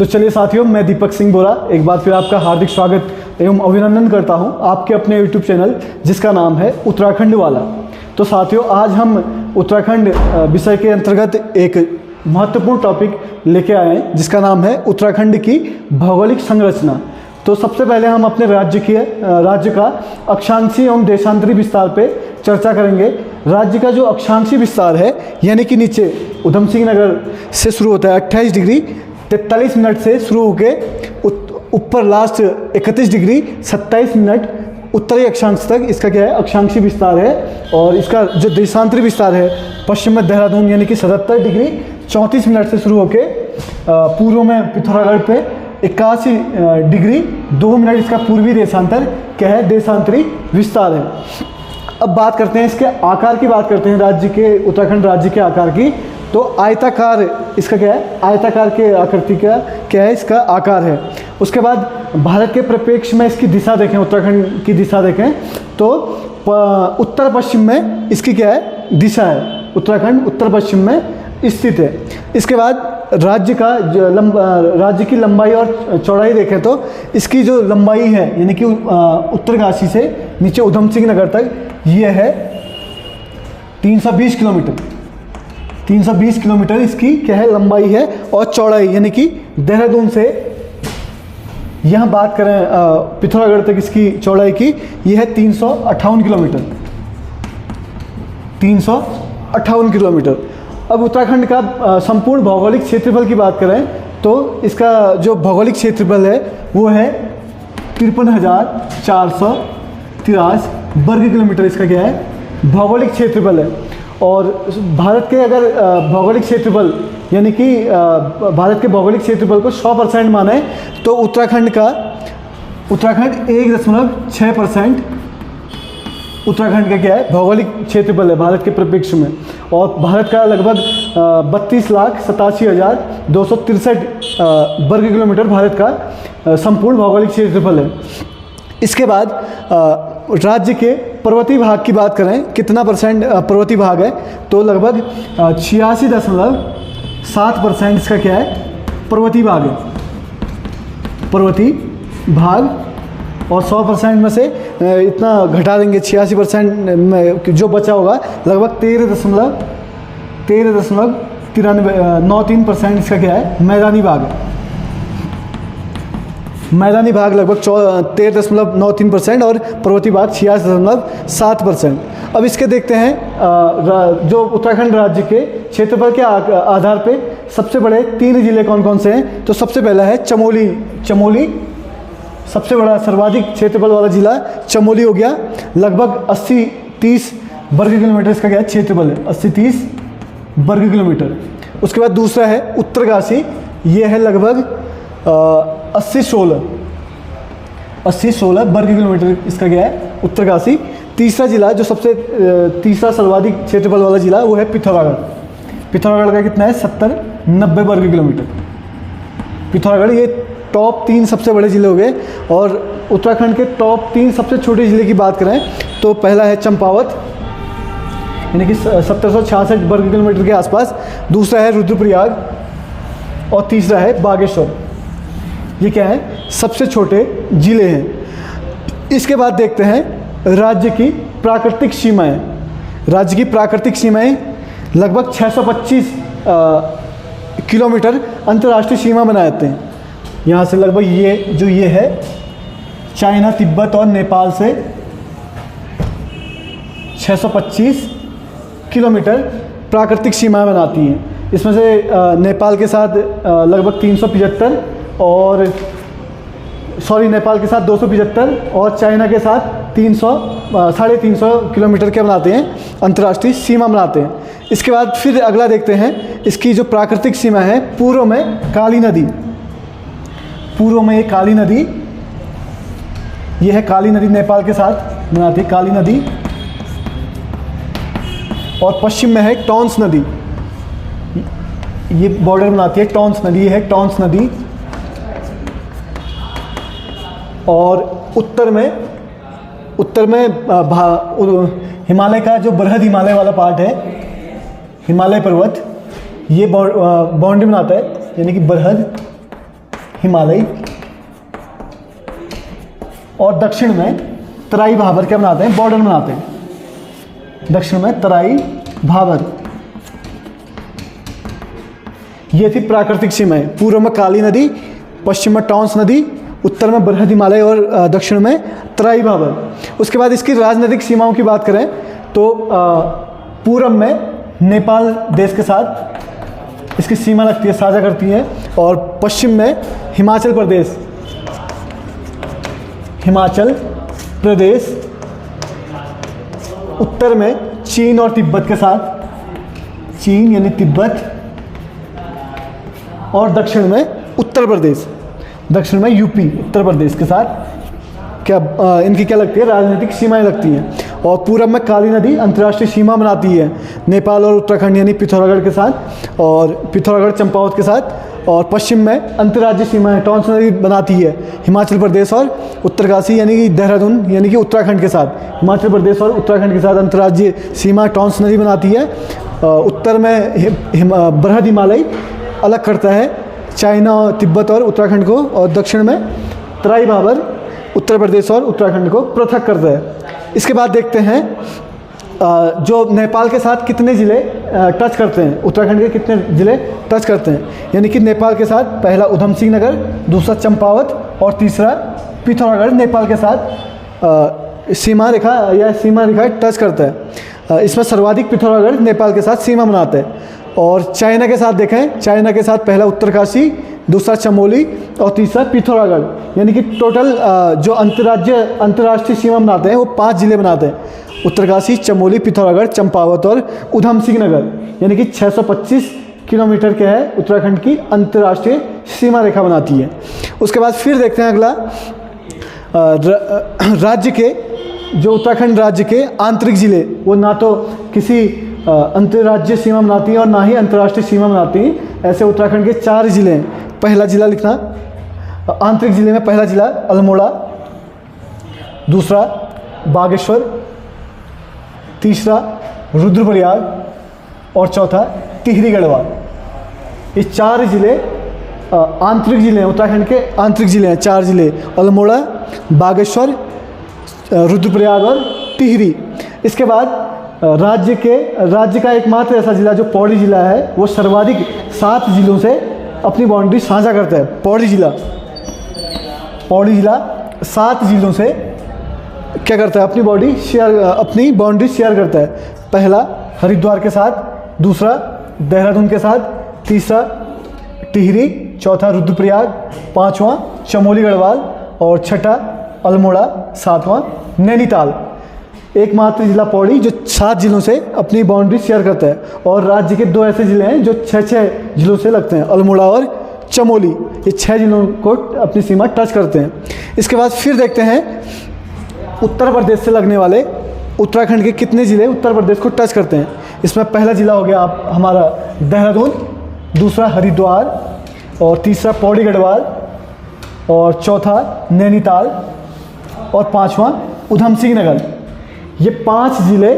तो चलिए साथियों, मैं दीपक सिंह बोरा एक बार फिर आपका हार्दिक स्वागत एवं अभिनंदन करता हूं आपके अपने YouTube चैनल जिसका नाम है उत्तराखंड वाला। तो साथियों, आज हम उत्तराखंड विषय के अंतर्गत एक महत्वपूर्ण टॉपिक लेके आए हैं जिसका नाम है उत्तराखंड की भौगोलिक संरचना। तो सबसे पहले हम अपने राज्य का अक्षांशीय एवं देशांतरी विस्तार पे चर्चा करेंगे। राज्य का जो अक्षांशीय विस्तार है, यानी कि नीचे उधम सिंह नगर से शुरू होता है 28 डिग्री 43 मिनट से शुरू होकर ऊपर लास्ट 31 डिग्री 27 मिनट उत्तरी अक्षांश तक इसका क्या है, अक्षांशीय विस्तार है। और इसका जो देशांतरी विस्तार है पश्चिम में देहरादून यानी कि 77 डिग्री 34 मिनट से शुरू होकर पूर्व में पिथौरागढ़ पे 81 डिग्री 2 मिनट इसका पूर्वी देशांतर क्या है, देशांतरी विस्तार है। अब बात करते हैं इसके आकार की, बात करते हैं राज्य के, उत्तराखंड राज्य के आकार की। तो आयताकार इसका क्या है, आयताकार के आकृति का क्या है, इसका आकार है। उसके बाद भारत के परिप्रेक्ष्य में इसकी दिशा देखें, उत्तराखंड की दिशा देखें तो उत्तर पश्चिम में इसकी क्या है, दिशा है। उत्तराखंड उत्तर पश्चिम में स्थित है। इसके बाद राज्य की लंबाई और चौड़ाई देखें तो इसकी जो लंबाई है यानी कि उत्तरकाशी से नीचे उधम सिंह नगर तक ये है 320 किलोमीटर। 320 किलोमीटर इसकी क्या है, लंबाई है। और चौड़ाई यानी कि देहरादून से यहाँ बात करें पिथौरागढ़ तक इसकी चौड़ाई की, यह है 358 किलोमीटर। 358 किलोमीटर। अब उत्तराखंड का संपूर्ण भौगोलिक क्षेत्रफल की बात करें तो इसका जो भौगोलिक क्षेत्रफल है वो है 53,483 वर्ग किलोमीटर। इसका क्या है, भौगोलिक क्षेत्रफल है। और भारत के अगर भौगोलिक क्षेत्रफल यानी कि भारत के भौगोलिक क्षेत्रफल को 100% माने तो उत्तराखंड 1.6% उत्तराखंड का क्या है, भौगोलिक क्षेत्रफल है भारत के परिप्रेक्ष्य में। और भारत का लगभग 32,87,263 वर्ग किलोमीटर भारत का संपूर्ण भौगोलिक क्षेत्रफल है। इसके बाद राज्य के पर्वतीय भाग की बात करें, कितना परसेंट पर्वतीय भाग है तो लगभग 86.7% इसका क्या है, पर्वतीय भाग है, पर्वतीय भाग। और 100% में से इतना घटा देंगे, 86% में जो बचा होगा लगभग 13.93% इसका क्या है, मैदानी भाग है। मैदानी भाग लगभग 13.93% और पर्वतीय भाग 86.7%। अब इसके देखते हैं जो उत्तराखंड राज्य के क्षेत्रफल के आधार पे सबसे बड़े 3 जिले कौन कौन से हैं। तो सबसे पहला है चमोली सबसे बड़ा सर्वाधिक क्षेत्रफल वाला जिला चमोली हो गया, लगभग 80-30 वर्ग किलोमीटर इसका क्या है, क्षेत्रफल है, 80-30 वर्ग किलोमीटर। उसके बाद दूसरा है उत्तरकाशी, ये है लगभग 80-16 वर्ग किलोमीटर इसका क्या है, उत्तरकाशी। तीसरा जिला जो सबसे तीसरा सर्वाधिक क्षेत्रफल वाला जिला वो है पिथौरागढ़। पिथौरागढ़ का कितना है, 70-90 वर्ग किलोमीटर। पिथौरागढ़। ये टॉप 3 सबसे बड़े ज़िले हो गए। और उत्तराखंड के टॉप 3 सबसे छोटे ज़िले की बात करें तो पहला है चंपावत यानी कि 1766 वर्ग किलोमीटर के आसपास। दूसरा है रुद्रप्रयाग और तीसरा है बागेश्वर। ये क्या है, सबसे छोटे ज़िले हैं। इसके बाद देखते हैं राज्य की प्राकृतिक सीमाएँ। राज्य की प्राकृतिक सीमाएँ लगभग 625 किलोमीटर अंतर्राष्ट्रीय सीमा बनाए जाते हैं। यहाँ से लगभग ये है चाइना, तिब्बत और नेपाल से 625 किलोमीटर प्राकृतिक सीमा बनाती हैं। इसमें से नेपाल के साथ लगभग 375 और नेपाल के साथ 275 और चाइना के साथ 300-350 किलोमीटर के बनाते हैं, अंतर्राष्ट्रीय सीमा बनाते हैं। इसके बाद फिर अगला देखते हैं इसकी जो प्राकृतिक सीमा है, पूर्व में काली नदी। पूर्व में ये काली नदी, ये है काली नदी, नेपाल के साथ बनाती है काली नदी। और पश्चिम में है टॉन्स नदी, ये बॉर्डर बनाती है टॉन्स नदी, ये है टॉन्स नदी। और उत्तर में हिमालय का जो बृहद हिमालय वाला पार्ट है, हिमालय पर्वत, ये बाउंड्री बनाता है यानी कि बृहद हिमालय, और दक्षिण में तराई भाबर क्या बनाते हैं, बॉर्डर बनाते हैं। दक्षिण में तराई भाबर, ये थी प्राकृतिक सीमाएं। पूर्व में काली नदी, पश्चिम में टॉन्स नदी, उत्तर में बृहद हिमालय और दक्षिण में तराई भाबर। उसके बाद इसकी राजनीतिक सीमाओं की बात करें तो पूर्व में नेपाल देश के साथ इसकी सीमा लगती है, साझा करती है, और पश्चिम में हिमाचल प्रदेश, उत्तर में चीन और तिब्बत के साथ, चीन यानी तिब्बत, और दक्षिण में उत्तर प्रदेश, दक्षिण में यूपी उत्तर प्रदेश के साथ इनकी क्या लगती है, राजनीतिक सीमाएं लगती हैं। और पूर्व में काली नदी अंतर्राष्ट्रीय सीमा बनाती है नेपाल और उत्तराखंड यानी पिथौरागढ़ के साथ, और पिथौरागढ़ चंपावत के साथ। और पश्चिम में अंतर्राज्यीय सीमाएं टॉन्स नदी बनाती है हिमाचल प्रदेश और उत्तरकाशी यानी कि देहरादून यानी कि उत्तराखंड के साथ। हिमाचल प्रदेश और उत्तराखंड के साथ अंतर्राज्यीय सीमा टॉन्स नदी बनाती है। उत्तर में बृहद हिमालय अलग करता है चाइना और तिब्बत और उत्तराखंड को, और दक्षिण में तराई भाबर उत्तर प्रदेश और उत्तराखंड को पृथक करता है। इसके बाद देखते हैं जो नेपाल के साथ कितने ज़िले टच करते हैं, उत्तराखंड के कितने ज़िले टच करते हैं। यानी कि नेपाल के साथ पहला उधम सिंह नगर, दूसरा चंपावत और तीसरा पिथौरागढ़ नेपाल के साथ सीमा रेखा टच करता है। इसमें सर्वाधिक पिथौरागढ़ नेपाल के साथ सीमा बनाता है। और चाइना के साथ देखें, चाइना के साथ पहला उत्तरकाशी, दूसरा चमोली और तीसरा पिथौरागढ़। यानी कि टोटल जो अंतर्राष्ट्रीय सीमा बनाते हैं वो 5 ज़िले बनाते हैं, उत्तरकाशी, चमोली, पिथौरागढ़, चंपावत और उधम सिंह नगर। यानी कि 625 किलोमीटर के है उत्तराखंड की अंतर्राष्ट्रीय सीमा रेखा बनाती है। उसके बाद फिर देखते हैं अगला, राज्य के जो उत्तराखंड राज्य के आंतरिक ज़िले, वो ना तो किसी अंतर्राज्यीय सीमा बनाती हैं और ना ही अंतर्राष्ट्रीय सीमा बनाती हैं। ऐसे उत्तराखंड के 4 ज़िले हैं। पहला ज़िला लिखना, आंतरिक ज़िले में पहला ज़िला अल्मोड़ा, दूसरा बागेश्वर, तीसरा रुद्रप्रयाग और चौथा टिहरी गढ़वाल। ये 4 ज़िले आंतरिक ज़िले हैं, उत्तराखंड के आंतरिक ज़िले हैं। 4 ज़िले अल्मोड़ा, बागेश्वर, रुद्रप्रयाग और टिहरी। इसके बाद राज्य का एकमात्र ऐसा ज़िला जो पौड़ी ज़िला है, वो सर्वाधिक 7 ज़िलों से अपनी बाउंड्री साझा करता है। पौड़ी ज़िला 7 ज़िलों से क्या करता है, अपनी बाउंड्री शेयर करता है। पहला हरिद्वार के साथ, दूसरा देहरादून के साथ, तीसरा टिहरी, चौथा रुद्रप्रयाग, पाँचवां चमोली गढ़वाल और छठा अल्मोड़ा, सातवां नैनीताल। एकमात्र ज़िला पौड़ी जो 7 ज़िलों से अपनी बाउंड्री शेयर करता है। और राज्य के 2 ऐसे ज़िले हैं जो 6 ज़िलों से लगते हैं, अल्मोड़ा और चमोली। ये 6 ज़िलों को अपनी सीमा टच करते हैं। इसके बाद फिर देखते हैं उत्तर प्रदेश से लगने वाले उत्तराखंड के कितने ज़िले उत्तर प्रदेश को टच करते हैं। इसमें पहला ज़िला हो गया हमारा देहरादून, दूसरा हरिद्वार और तीसरा पौड़ी गढ़वाल और चौथा नैनीताल और पाँचवां उधम सिंह नगर। ये 5 ज़िले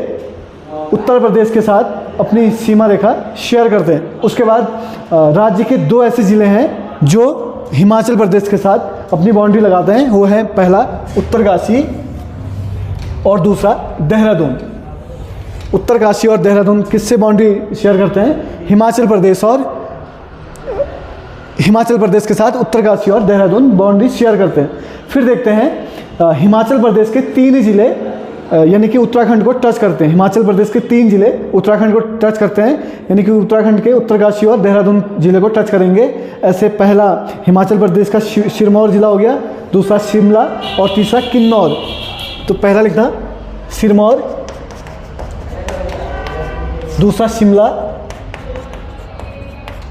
उत्तर प्रदेश के साथ अपनी सीमा रेखा शेयर करते हैं। उसके बाद राज्य के 2 ऐसे ज़िले हैं जो हिमाचल प्रदेश के साथ अपनी बाउंड्री लगाते हैं। वो है पहला उत्तरकाशी और दूसरा देहरादून। उत्तरकाशी और देहरादून किससे बाउंड्री शेयर करते हैं, हिमाचल प्रदेश के साथ उत्तरकाशी और देहरादून बाउंड्री शेयर करते हैं। फिर देखते हैं हिमाचल प्रदेश के 3 ज़िले यानी कि उत्तराखंड को टच करते हैं। हिमाचल प्रदेश के 3 ज़िले उत्तराखंड को टच करते हैं, यानी कि उत्तराखंड के उत्तरकाशी और देहरादून ज़िले को टच करेंगे। ऐसे पहला हिमाचल प्रदेश का सिरमौर ज़िला हो गया, दूसरा शिमला और तीसरा किन्नौर। तो पहला लिखना सिरमौर, दूसरा शिमला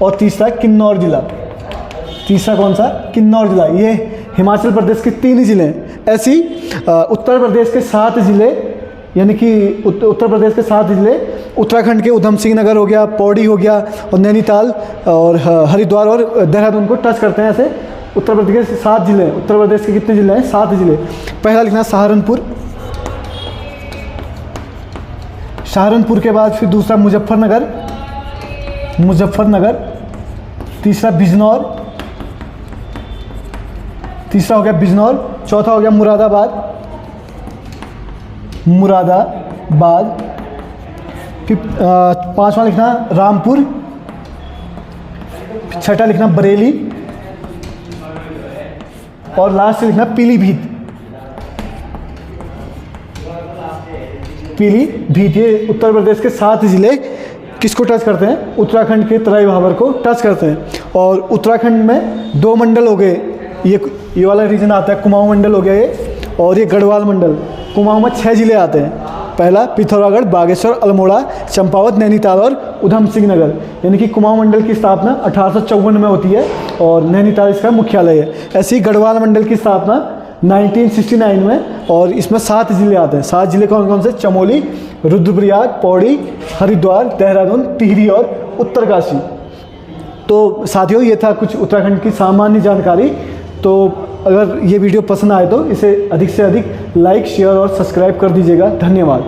और तीसरा किन्नौर ज़िला। तीसरा कौन सा, किन्नौर ज़िला। ये हिमाचल प्रदेश के 3 ज़िले हैं। ऐसी उत्तर प्रदेश के 7 ज़िले यानी कि उत्तर प्रदेश के 7 ज़िले उत्तराखंड के उधम सिंह नगर हो गया, पौड़ी हो गया और नैनीताल और हरिद्वार और देहरादून को टच करते हैं। ऐसे उत्तर प्रदेश के 7 ज़िले। उत्तर प्रदेश के कितने ज़िले हैं, 7 ज़िले। पहला लिखना सहारनपुर के बाद फिर दूसरा मुजफ्फरनगर, तीसरा बिजनौर, तीसरा हो गया बिजनौर, चौथा हो गया मुरादाबाद, फिर पांचवा लिखना रामपुर, छठा लिखना बरेली और लास्ट से लिखना पीलीभीत। ये उत्तर प्रदेश के 7 जिले किसको टच करते हैं? उत्तराखंड के तराई भाबर को टच करते हैं। और उत्तराखंड में 2 मंडल हो गए, ये वाला रीजन आता है, कुमाऊं मंडल हो गया ये, और ये गढ़वाल मंडल। कुमाऊं में 6 जिले आते हैं, पहला पिथौरागढ़, बागेश्वर, अल्मोड़ा, चंपावत, नैनीताल और उधम सिंह नगर। यानी कि कुमाऊं मंडल की स्थापना 1854 में होती है और नैनीताल इसका मुख्यालय है। ऐसे ही गढ़वाल मंडल की स्थापना 1969 में, और इसमें 7 जिले आते हैं। 7 जिले कौन कौन से? चमोली, रुद्रप्रयाग, पौड़ी, हरिद्वार, देहरादून, टिहरी और उत्तरकाशी। तो साथियों, ये था कुछ उत्तराखंड की सामान्य जानकारी। तो अगर ये वीडियो पसंद आए तो इसे अधिक से अधिक लाइक, शेयर और सब्सक्राइब कर दीजिएगा। धन्यवाद।